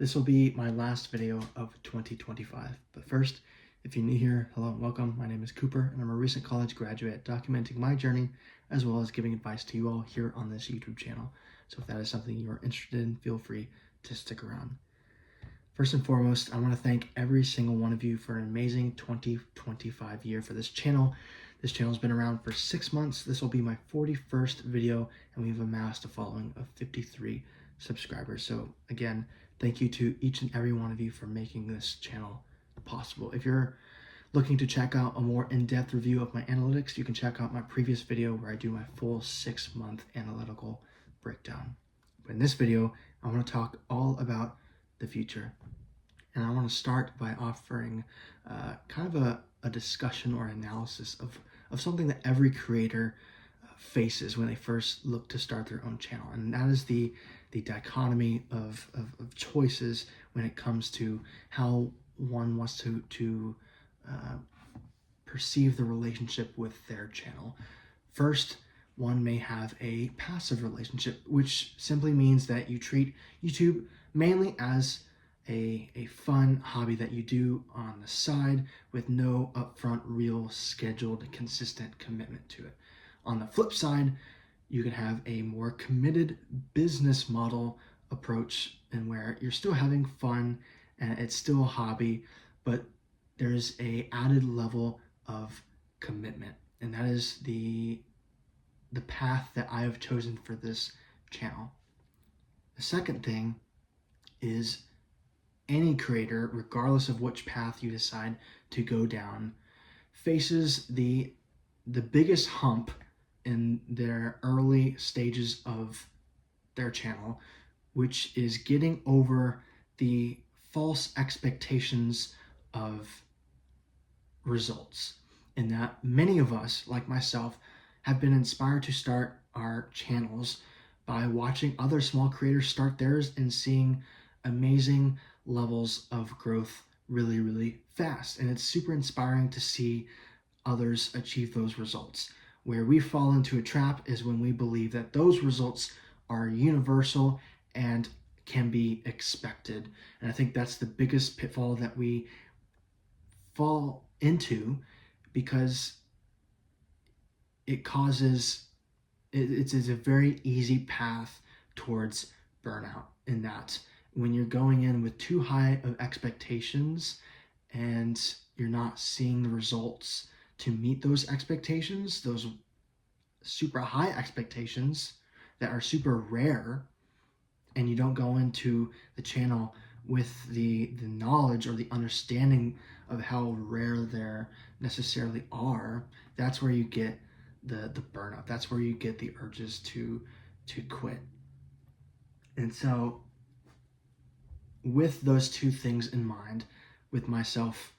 This will be my last video of 2025. But first, if you're new here, hello and welcome. My name is Cooper and I'm a recent college graduate documenting my journey as well as giving advice to you all here on this YouTube channel. So if that is something you are interested in, feel free to stick around. First and foremost, I want to thank every single one of you for an amazing 2025 year for this channel. This channel's been around for 6 months. This will be my 41st video and we've amassed a following of 53 subscribers. So again, thank you to each and every one of you for making this channel possible. If you're looking to check out a more in-depth review of my analytics, you can check out my previous video where I do my full 6-month analytical breakdown. But in this video, I want to talk all about the future. And I want to start by offering kind of a discussion or analysis of something that every creator faces when they first look to start their own channel. And that is the dichotomy of choices when it comes to how one wants to perceive the relationship with their channel. First, one may have a passive relationship, which simply means that you treat YouTube mainly as a fun hobby that you do on the side with no upfront, real, scheduled, consistent commitment to it. On the flip side, you can have a more committed business model approach and where you're still having fun and it's still a hobby, but there's a added level of commitment. And that is the path that I have chosen for this channel. The second thing is any creator, regardless of which path you decide to go down, faces the biggest hump in their early stages of their channel, which is getting over the false expectations of results. And that many of us, like myself, have been inspired to start our channels by watching other small creators start theirs and seeing amazing levels of growth really, really fast. And it's super inspiring to see others achieve those results. Where we fall into a trap is when we believe that those results are universal and can be expected. And I think that's the biggest pitfall that we fall into, because it causes, it's a very easy path towards burnout, in that when you're going in with too high of expectations and you're not seeing the results to meet those expectations, those super high expectations that are super rare, and you don't go into the channel with the knowledge or the understanding of how rare they necessarily are, that's where you get the burnout. That's where you get the urges to quit. And so with those two things in mind, with myself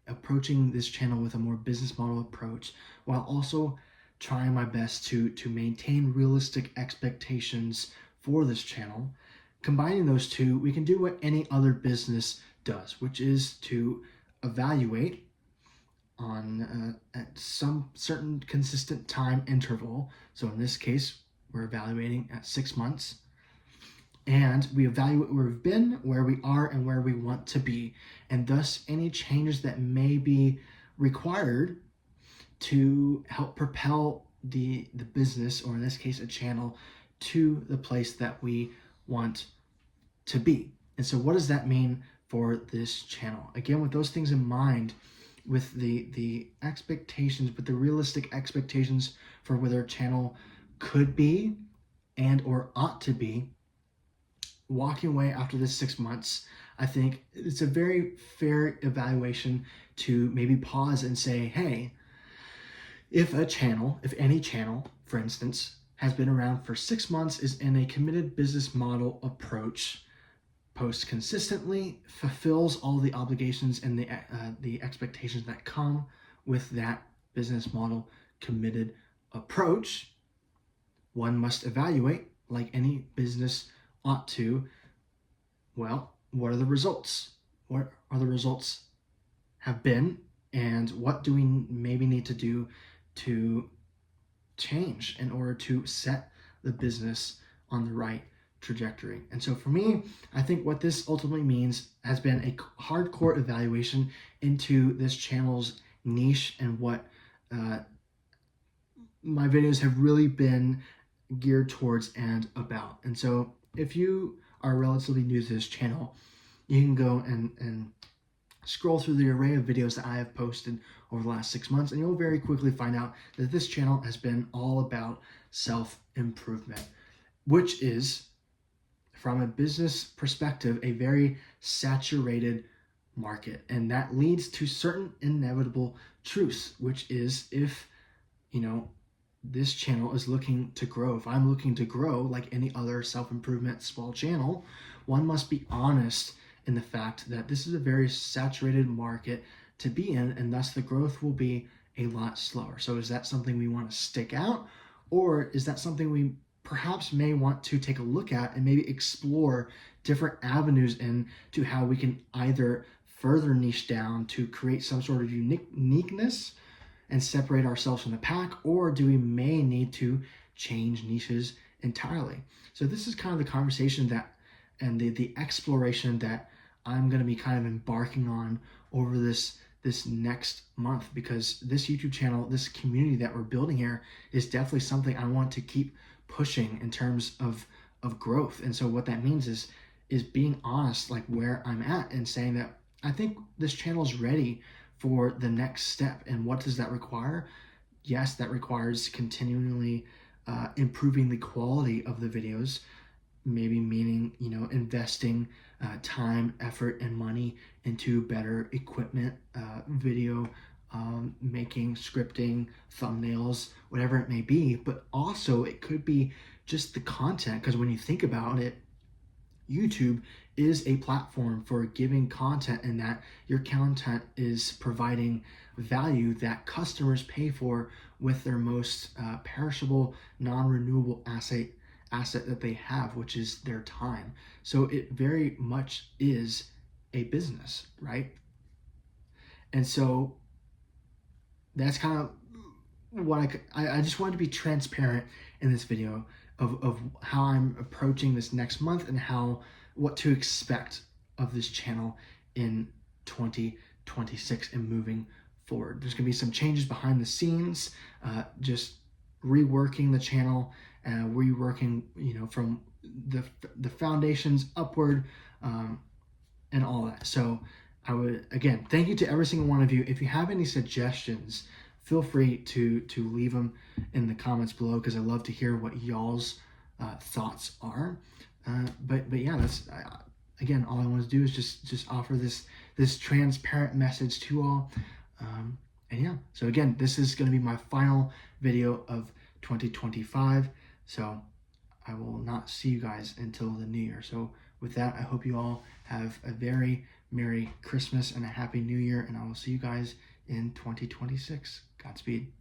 approaching this channel with a more business model approach, while also trying my best to maintain realistic expectations for this channel, combining those two, we can do what any other business does, which is to evaluate on at some certain consistent time interval. So in this case, we're evaluating at 6 months. And we evaluate where we've been, where we are, and where we want to be. And thus, any changes that may be required to help propel the business, or in this case, a channel, to the place that we want to be. And so what does that mean for this channel? Again, with those things in mind, with the expectations, with the realistic expectations for whether a channel could be and or ought to be, walking away after this 6 months, I think it's a very fair evaluation to maybe pause and say, hey, if any channel, for instance, has been around for 6 months, is in a committed business model approach, posts consistently, fulfills all the obligations and the expectations that come with that business model committed approach, one must evaluate, like any business ought to, well, what are the results? What are the results have been, and what do we maybe need to do to change in order to set the business on the right trajectory. And so for me, I think what this ultimately means has been a hardcore evaluation into this channel's niche and what my videos have really been geared towards and about. And so if you are relatively new to this channel, you can go and scroll through the array of videos that I have posted over the last 6 months, and you'll very quickly find out that this channel has been all about self-improvement, which is, from a business perspective, a very saturated market. And that leads to certain inevitable truths, which is, if, this channel is looking to grow, if I'm looking to grow like any other self-improvement small channel, one must be honest in the fact that this is a very saturated market to be in, and thus the growth will be a lot slower. So is that something we want to stick out, or is that something we perhaps may want to take a look at and maybe explore different avenues in to how we can either further niche down to create some sort of uniqueness and separate ourselves from the pack, or do we may need to change niches entirely? So this is kind of the conversation that, and the exploration that I'm going to be kind of embarking on over this next month, because this YouTube channel, this community that we're building here, is definitely something I want to keep pushing in terms of growth. And so what that means is being honest, like where I'm at, and saying that I think this channel is ready for the next step. And what does that require? Yes, that requires continually improving the quality of the videos, maybe meaning, investing time, effort, and money into better equipment, video making, scripting, thumbnails, whatever it may be. But also it could be just the content, because when you think about it, YouTube is a platform for giving content, and that your content is providing value that customers pay for with their most perishable, non-renewable asset that they have, which is their time. So it very much is a business, right? And so that's kind of what I just wanted to be transparent in this video of how I'm approaching this next month, and what to expect of this channel in 2026 and moving forward. There's going to be some changes behind the scenes, just reworking the channel, reworking, from the foundations upward, and all that. So I would, again, thank you to every single one of you. If you have any suggestions, feel free to leave them in the comments below, because I love to hear what y'all's thoughts are. But yeah, that's again, all I want to do is just offer this transparent message to all. And yeah, so again, this is going to be my final video of 2025. So I will not see you guys until the new year. So with that, I hope you all have a very Merry Christmas and a Happy New Year, and I will see you guys in 2026. Godspeed.